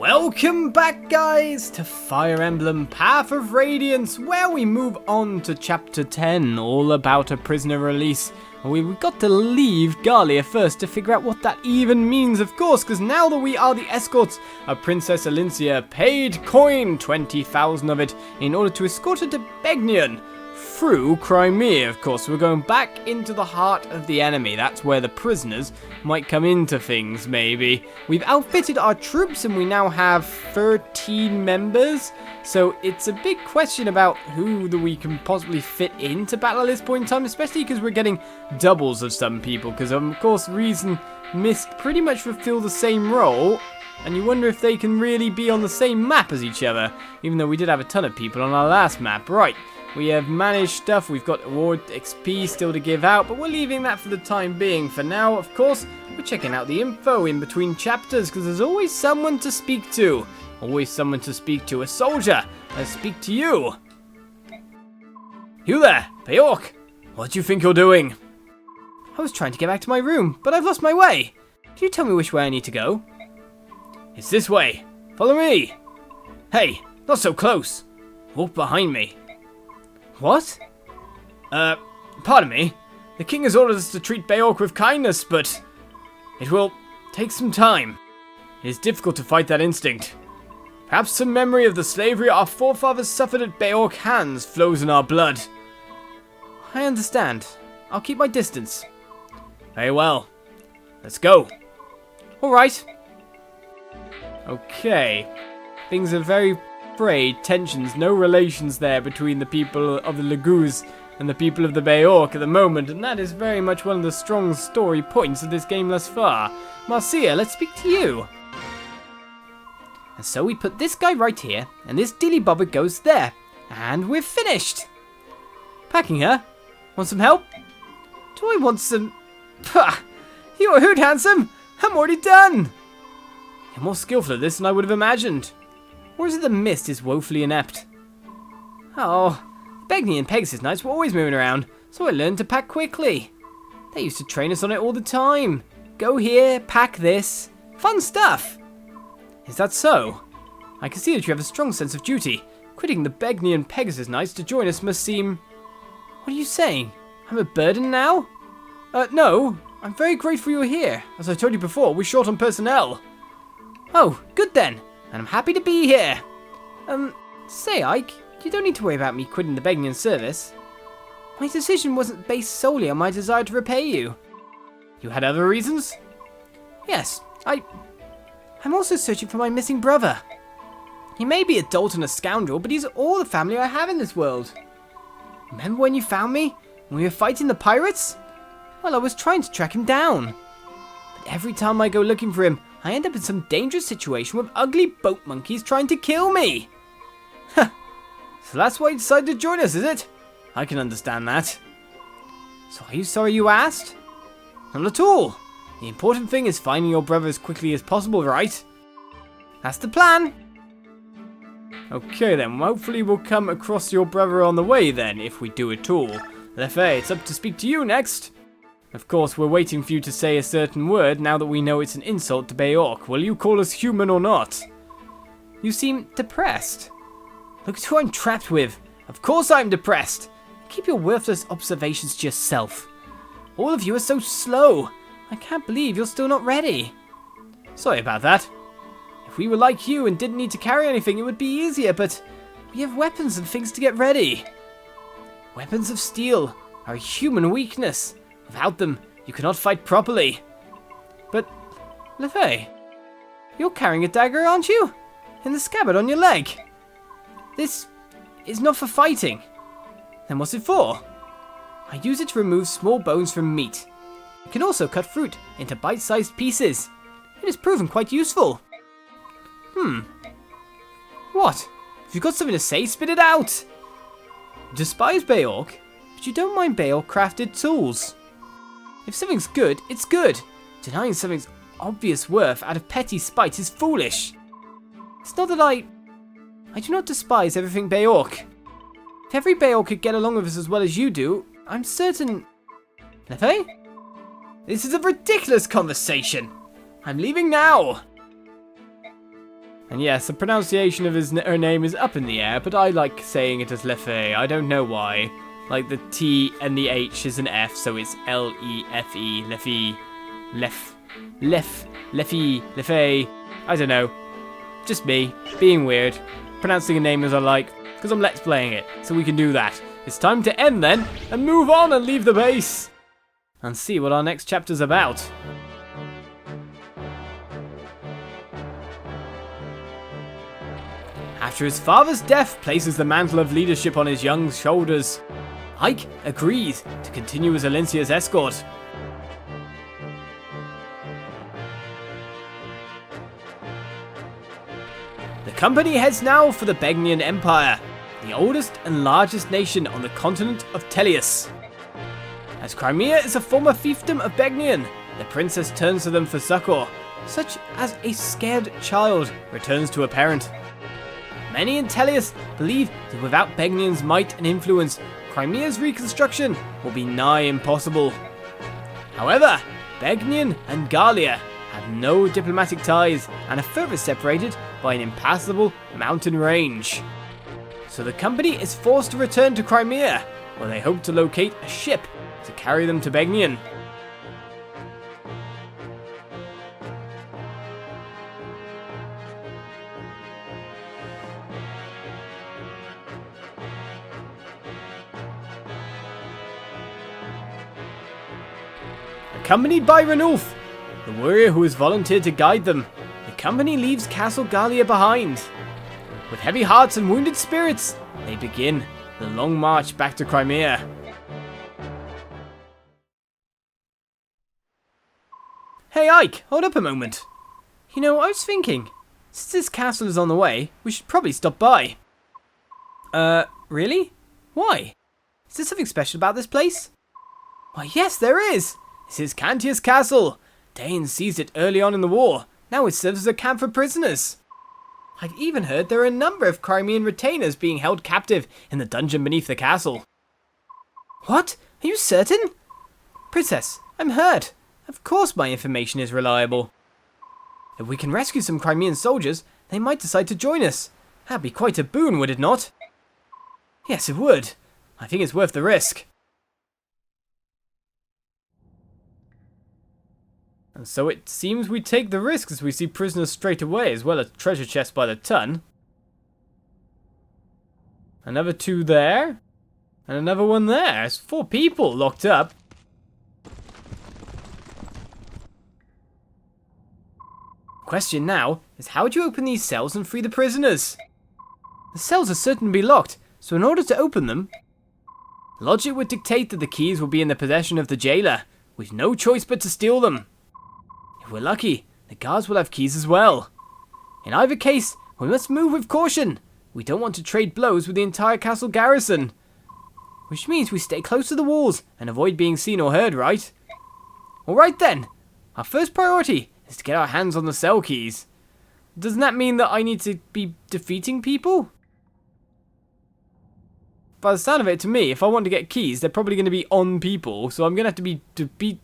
Welcome back, guys, to Fire Emblem Path of Radiance, where we move on to Chapter 10, all about a prisoner release. We've got to leave Galia first to figure out what that even means, of course, because now that we are the escorts of Princess Alincia, paid coin, 20,000 of it, in order to escort her to Begnion. Through Crimea, of course. We're going back into the heart of the enemy. That's where the prisoners might come into things, maybe. We've outfitted our troops and we now have 13 members. So it's a big question about who we can possibly fit into battle at this point in time, especially because we're getting doubles of some people. Because, of course, Reason Mist pretty much fulfill the same role. And you wonder if they can really be on the same map as each other. Even though we did have a ton of people on our last map. Right. We have managed stuff, we've got award XP still to give out, but we're leaving that for the time being. For now, of course, we're checking out the info in between chapters, because there's always someone to speak to. Always someone to speak to. A soldier. Let's speak to you. You there, Beork. What do you think you're doing? I was trying to get back to my room, but I've lost my way. Can you tell me which way I need to go? It's this way. Follow me. Hey, not so close. Walk behind me. What? Pardon me. The king has ordered us to treat Beork with kindness, but it will take some time. It is difficult to fight that instinct. Perhaps some memory of the slavery our forefathers suffered at Beork hands flows in our blood. I understand. I'll keep my distance. Very well. Let's go. Alright. Okay. Things are very frayed, tensions, no relations there between the people of the Laguz and the people of the Beork at the moment, and that is very much one of the strong story points of this game thus far. Marcia, let's speak to you. And so we put this guy right here, and this dilly bobber goes there, and we're finished. Packing her. Want some help? Do I want some... Pah! You're a hoot, handsome! I'm already done! You're more skillful at this than I would have imagined. Or is it the mist is woefully inept? Oh, Begnion and Pegasus Knights were always moving around, so I learned to pack quickly. They used to train us on it all the time. Go here, pack this. Fun stuff. Is that so? I can see that you have a strong sense of duty. Quitting the Begnion and Pegasus Knights to join us must seem... What are you saying? I'm a burden now? No. I'm very grateful you're here. As I told you before, we're short on personnel. Oh, good then. And I'm happy to be here. Say, Ike, you don't need to worry about me quitting the Begnion service. My decision wasn't based solely on my desire to repay you. You had other reasons? Yes, I'm also searching for my missing brother. He may be a dolt and a scoundrel, but he's all the family I have in this world. Remember when you found me? When we were fighting the pirates? Well, I was trying to track him down. But every time I go looking for him, I end up in some dangerous situation with ugly boat monkeys trying to kill me. Huh. So that's why you decided to join us, is it? I can understand that. So are you sorry you asked? Not at all. The important thing is finding your brother as quickly as possible, right? That's the plan. Okay then, hopefully we'll come across your brother on the way then, if we do at all. Lefay, it's up to speak to you next. Of course, we're waiting for you to say a certain word now that we know it's an insult to Beork. Will you call us human or not? You seem depressed. Look at who I'm trapped with. Of course I'm depressed. Keep your worthless observations to yourself. All of you are so slow. I can't believe you're still not ready. Sorry about that. If we were like you and didn't need to carry anything, it would be easier, but we have weapons and things to get ready. Weapons of steel are a human weakness. Without them, you cannot fight properly. But, Lefay, you're carrying a dagger, aren't you? In the scabbard on your leg. This is not for fighting. Then what's it for? I use it to remove small bones from meat. You can also cut fruit into bite-sized pieces. It has proven quite useful. What? If you've got something to say, spit it out! You despise Beork, but you don't mind Beork-crafted tools. If something's good, it's good. Denying something's obvious worth out of petty spite is foolish. It's not that I do not despise everything Beork. If every Beork could get along with us as well as you do, I'm certain... Lefay? This is a ridiculous conversation. I'm leaving now. And yes, the pronunciation of her name is up in the air, but I like saying it as Lefe. I don't know why. Like the T and the H is an F, so it's L-E-F-E, Lefe, Lefe, Lefe. I don't know. Just me, being weird. Pronouncing a name as I like, because I'm Let's Playing it, so we can do that. It's time to end then, and move on and leave the base. And see what our next chapter's about. After his father's death places the mantle of leadership on his young shoulders, Ike agrees to continue as Alencia's escort. The company heads now for the Begnion Empire, the oldest and largest nation on the continent of Tellius. As Crimea is a former fiefdom of Begnion, the princess turns to them for succor, such as a scared child returns to a parent. Many in Tellius believe that without Begnion's might and influence, Crimea's reconstruction will be nigh impossible. However, Begnion and Gallia have no diplomatic ties and are further separated by an impassable mountain range. So the company is forced to return to Crimea, where they hope to locate a ship to carry them to Begnion. Accompanied by Ranulf, the warrior who has volunteered to guide them, the company leaves Castle Gallia behind. With heavy hearts and wounded spirits, they begin the long march back to Crimea. Hey Ike, hold up a moment. You know, I was thinking, since this castle is on the way, we should probably stop by. Really? Why? Is there something special about this place? Why, yes, there is! This is Cantius Castle. Danes seized it early on in the war. Now it serves as a camp for prisoners. I've even heard there are a number of Crimean retainers being held captive in the dungeon beneath the castle. What? Are you certain? Princess, I'm hurt. Of course my information is reliable. If we can rescue some Crimean soldiers, they might decide to join us. That'd be quite a boon, would it not? Yes, it would. I think it's worth the risk. And so it seems we take the risk as we see prisoners straight away, as well as treasure chests by the ton. Another 2 there. And another one there. It's 4 people locked up. Question now is, how do you open these cells and free the prisoners? The cells are certain to be locked, so in order to open them, logic would dictate that the keys will be in the possession of the jailer, with no choice but to steal them. If we're lucky, the guards will have keys as well. In either case, we must move with caution. We don't want to trade blows with the entire castle garrison. Which means we stay close to the walls and avoid being seen or heard, right? Alright then. Our first priority is to get our hands on the cell keys. Doesn't that mean that I need to be defeating people? By the sound of it, to me, if I want to get keys, they're probably going to be on people, so I'm going to have to be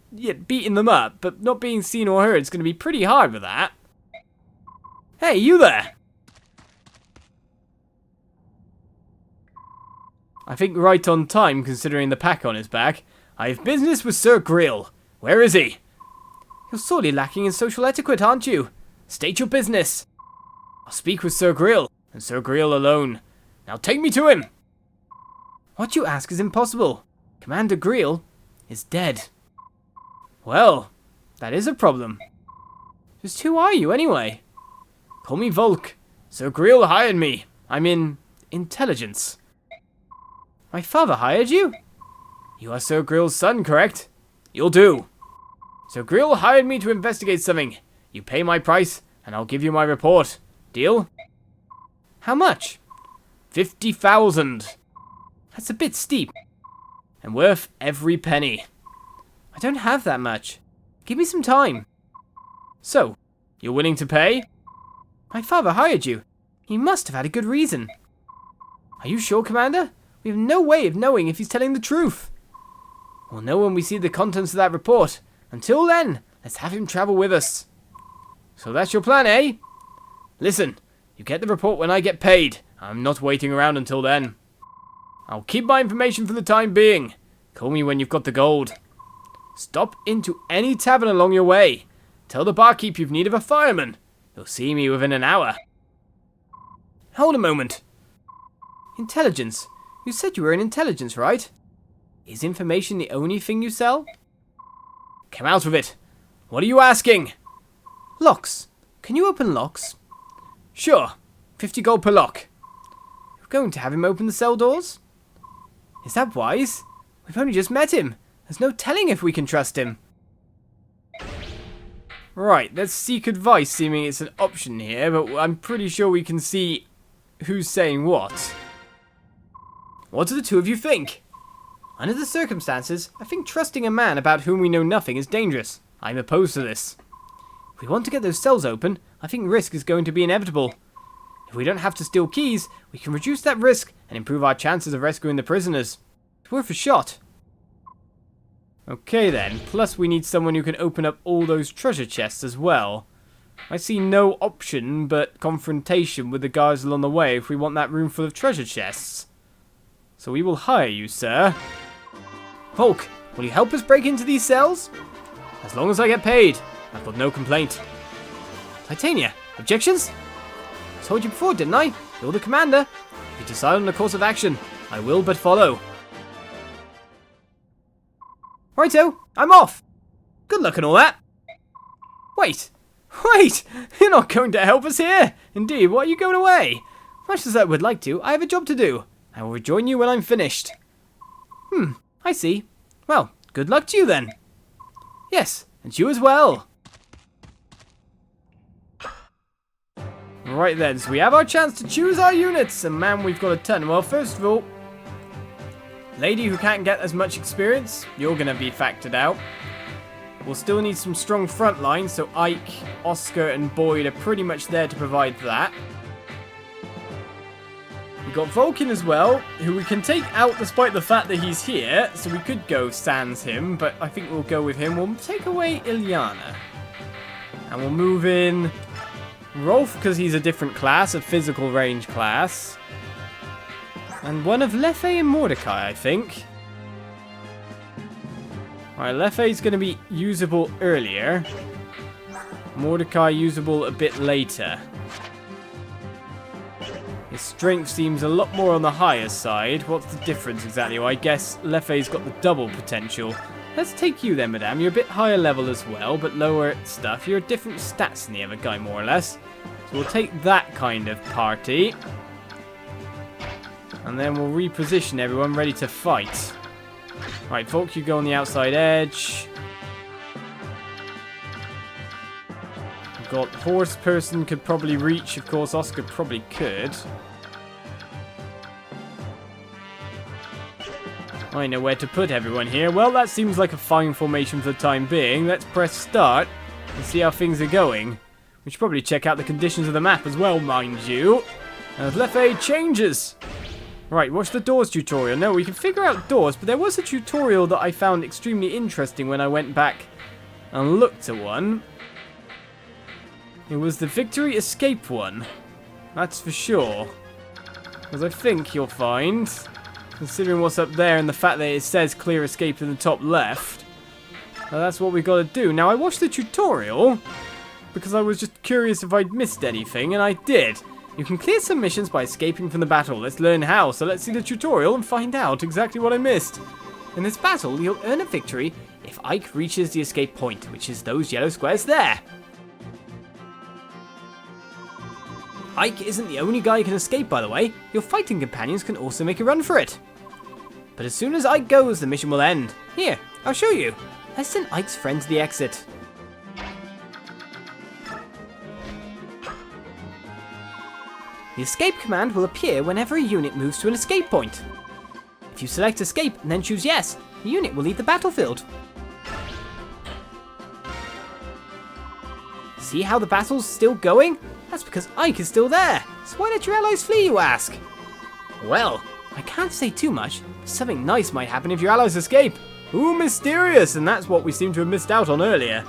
beating them up, but not being seen or heard is going to be pretty hard with that. Hey, you there! I think right on time, considering the pack on his back. I have business with Sir Grill. Where is he? You're sorely lacking in social etiquette, aren't you? State your business. I'll speak with Sir Grill, and Sir Grill alone. Now take me to him! What you ask is impossible. Commander Grill is dead. Well, that is a problem. Just who are you, anyway? Call me Volke. Sir Grill hired me. I'm in intelligence. My father hired you? You are Sir Grill's son, correct? You'll do. Sir Grill hired me to investigate something. You pay my price, and I'll give you my report. Deal? How much? 50,000. That's a bit steep. And worth every penny. I don't have that much. Give me some time. So, you're willing to pay? My father hired you. He must have had a good reason. Are you sure, Commander? We have no way of knowing if he's telling the truth. We'll know when we see the contents of that report. Until then, let's have him travel with us. So that's your plan, eh? Listen, You get the report when I get paid. I'm not waiting around until then. I'll keep my information for the time being. Call me when you've got the gold. Stop into any tavern along your way. Tell the barkeep you've need of a fireman. He'll see me within an hour. Hold a moment. Intelligence. You said you were in intelligence, right? Is information the only thing you sell? Come out with it. What are you asking? Locks. Can you open locks? Sure. 50 gold per lock. You're going to have him open the cell doors? Is that wise? We've only just met him. There's no telling if we can trust him. Right, let's seek advice, seeming it's an option here, but I'm pretty sure we can see who's saying what. What do the two of you think? Under the circumstances, I think trusting a man about whom we know nothing is dangerous. I'm opposed to this. If we want to get those cells open, I think risk is going to be inevitable. If we don't have to steal keys, we can reduce that risk and improve our chances of rescuing the prisoners. It's worth a shot. Okay then, plus we need someone who can open up all those treasure chests as well. I see no option but confrontation with the guards along the way if we want that room full of treasure chests. So we will hire you, sir. Volke, will you help us break into these cells? As long as I get paid, I've got no complaint. Titania, objections? I told you before, didn't I? You're the commander. If you decide on the course of action, I will but follow. Righto, I'm off. Good luck and all that. Wait, you're not going to help us here. Indeed, why are you going away? Much as I would like to, I have a job to do. I will rejoin you when I'm finished. I see. Well, good luck to you then. Yes, and you as well. Right then, so we have our chance to choose our units, and man, we've got a ton. Well, first of all, lady who can't get as much experience, you're going to be factored out. We'll still need some strong front lines, so Ike, Oscar, and Boyd are pretty much there to provide that. We've got Vulcan as well, who we can take out despite the fact that he's here, so we could go sans him, but I think we'll go with him. We'll take away Ilyana. And we'll move in Rolf, because he's a different class, a physical range class. And one of Leffe and Mordecai, I think. Alright, Leffe's going to be usable earlier. Mordecai usable a bit later. His strength seems a lot more on the higher side. What's the difference exactly? Well, I guess Leffe's got the double potential. Let's take you then, madame. You're a bit higher level as well, but lower stuff. You're different stats than the other guy, more or less. So we'll take that kind of party. And then we'll reposition everyone ready to fight. Right, Volke, you go on the outside edge. We've got horse person could probably reach. Of course, Oscar probably could. I know where to put everyone here. Well, that seems like a fine formation for the time being. Let's press start and see how things are going. We should probably check out the conditions of the map as well, mind you. As Leffe changes. Right, watch the doors tutorial. No, we can figure out doors, but there was a tutorial that I found extremely interesting when I went back and looked at one. It was the Victory Escape one. That's for sure. Because I think you'll find, considering what's up there and the fact that it says clear escape in the top left, that's what we've got to do. Now, I watched the tutorial because I was just curious if I'd missed anything, and I did. You can clear some missions by escaping from the battle. Let's learn how, so let's see the tutorial and find out exactly what I missed. In this battle, you'll earn a victory if Ike reaches the escape point, which is those yellow squares there. Ike isn't the only guy who can escape, by the way. Your fighting companions can also make a run for it. But as soon as Ike goes, the mission will end. Here, I'll show you. Let's send Ike's friend to the exit. The escape command will appear whenever a unit moves to an escape point. If you select escape and then choose yes, the unit will leave the battlefield. See how the battle's still going? That's because Ike is still there. So why let your allies flee, you ask? Well, I can't say too much. Something nice might happen if your allies escape. Ooh, mysterious, and that's what we seem to have missed out on earlier.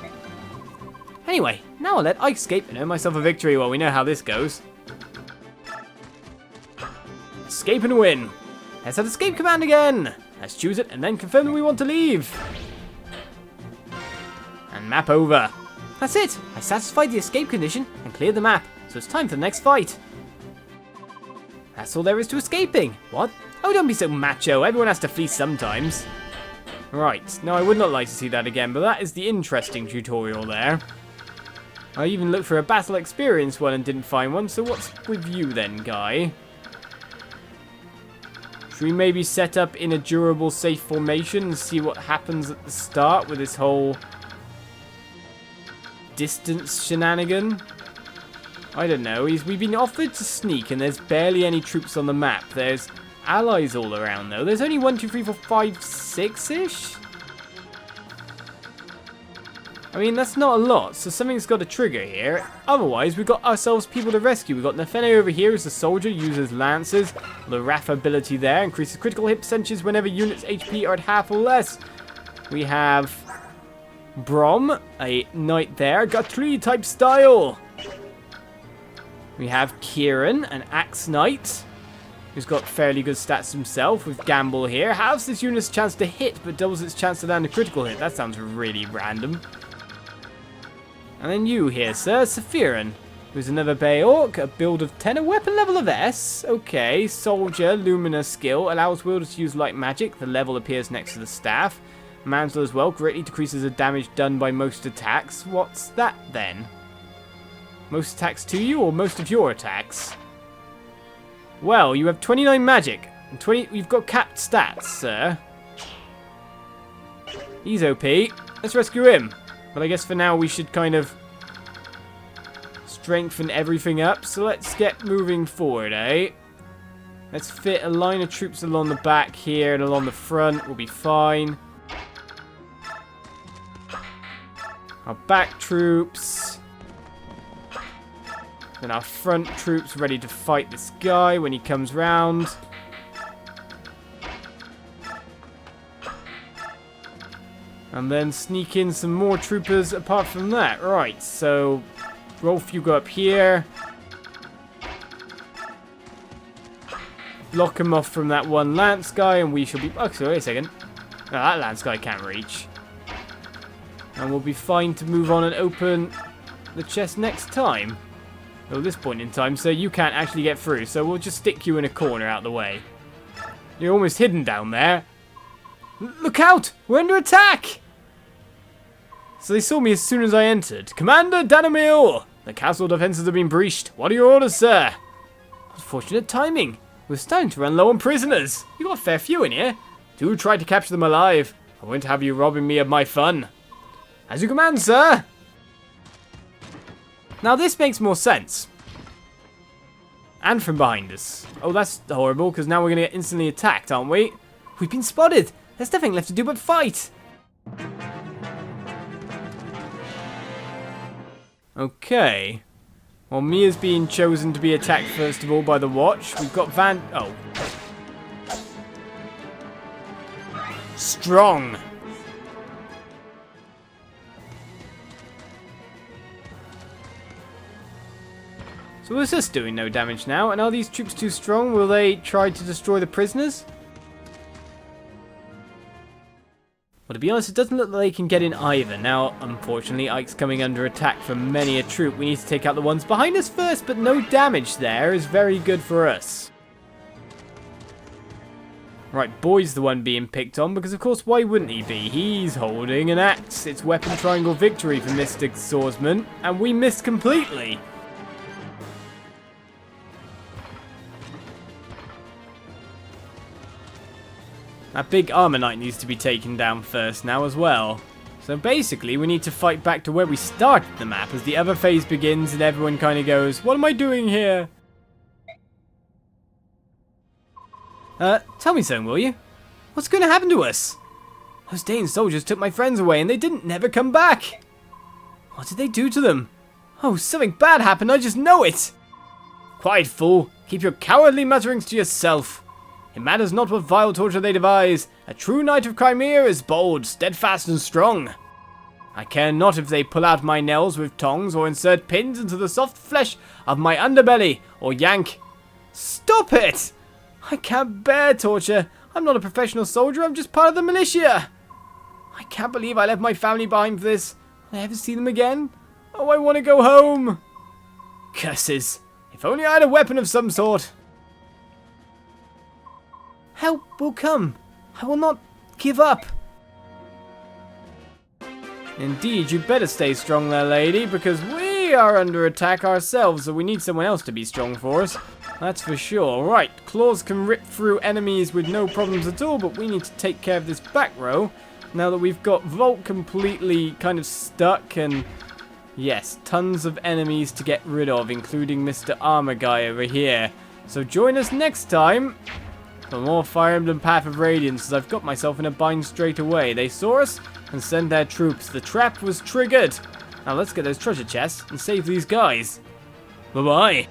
Anyway, now I'll let Ike escape and earn myself a victory. Well, we know how this goes. escape and win. Let's have escape command again. Let's choose it and then confirm that we want to leave. And map over. That's it. I satisfied the escape condition and cleared the map. So it's time for the next fight. That's all there is to escaping. What? Oh, don't be so macho. Everyone has to flee sometimes. Right. No, I would not like to see that again, but that is the interesting tutorial there. I even looked for a battle experience one and didn't find one, so what's with you then, guy? Should we maybe set up in a durable, safe formation and see what happens at the start with this whole distance shenanigan? I don't know. We've been offered to sneak and there's barely any troops on the map. There's allies all around though. There's only 1, 2, 3, 4, 5, 6-ish? I mean, that's not a lot, so something's got to trigger here. Otherwise, we've got ourselves people to rescue. We've got Nefene over here as a soldier, uses lances. The Wrath ability there increases critical hit percentages whenever units' HP are at half or less. We have Brom, a knight there, Guthrie type style. We have Kieran, an axe knight, who's got fairly good stats himself, with Gamble here. Halves this unit's chance to hit, but doubles its chance to land a critical hit. That sounds really random. And then you here, sir, Sephiron, who's another Bay Orc, a build of 10, a weapon level of S. Okay, soldier, Lumina skill, allows wielders to use light magic. The level appears next to the staff. Mantle as well, greatly decreases the damage done by most attacks. What's that then? Most attacks to you, or most of your attacks? Well, you have 29 magic, and 20. You've got capped stats, sir. He's OP. Let's rescue him. But I guess for now we should kind of strengthen everything up. So let's get moving forward, eh? Let's fit a line of troops along the back here and along the front. We'll be fine. Our back troops. Then our front troops ready to fight this guy when he comes round. And then sneak in some more troopers apart from that. Right, so Rolf, you go up here. Block him off from that one lance guy and we shall be... Oh, sorry, wait a second. No, that lance guy can't reach. And we'll be fine to move on and open the chest next time. Though at this point in time, sir, you can't actually get through, so we'll just stick you in a corner out of the way. You're almost hidden down there. Look out! We're under attack! So they saw me as soon as I entered. Commander Danamil! The castle defenses have been breached. What are your orders, sir? Unfortunate timing. We're starting to run low on prisoners. You got a fair few in here. Do try to capture them alive. I won't have you robbing me of my fun. As you command, sir. Now this makes more sense. And from behind us. Oh, that's horrible, because now we're going to get instantly attacked, aren't we? We've been spotted. There's nothing left to do but fight. Okay. Well, Mia's being chosen to be attacked first of all by the Watch. We've got Oh. Strong. So is this doing no damage now? And are these troops too strong? Will they try to destroy the prisoners? Well, to be honest, it doesn't look like they can get in either. Now, unfortunately, Ike's coming under attack from many a troop. We need to take out the ones behind us first, but no damage there is very good for us. Right, Boy's the one being picked on, because of course, why wouldn't he be? He's holding an axe. It's weapon triangle victory for Mystic Swordsman, and we missed completely. That big armor knight needs to be taken down first now as well. So basically, we need to fight back to where we started the map as the other phase begins and everyone kind of goes, what am I doing here? Tell me something, will you? What's going to happen to us? Those Dane soldiers took my friends away and they didn't never come back. What did they do to them? Oh, something bad happened, I just know it. Quiet, fool. Keep your cowardly mutterings to yourself. It matters not what vile torture they devise. A true knight of Crimea is bold, steadfast, and strong. I care not if they pull out my nails with tongs or insert pins into the soft flesh of my underbelly or yank. Stop it! I can't bear torture. I'm not a professional soldier, I'm just part of the militia. I can't believe I left my family behind for this. Will I ever see them again? Oh, I want to go home. Curses. If only I had a weapon of some sort. Help will come. I will not give up. Indeed, you'd better stay strong there, lady, because we are under attack ourselves, so we need someone else to be strong for us. That's for sure. Right, claws can rip through enemies with no problems at all, but we need to take care of this back row. Now that we've got Volke completely kind of stuck and, yes, tons of enemies to get rid of, including Mr. Armor Guy over here. So join us next time for more Fire Emblem Path of Radiance, as I've got myself in a bind straight away. They saw us and sent their troops. The trap was triggered. Now let's get those treasure chests and save these guys. Bye-bye.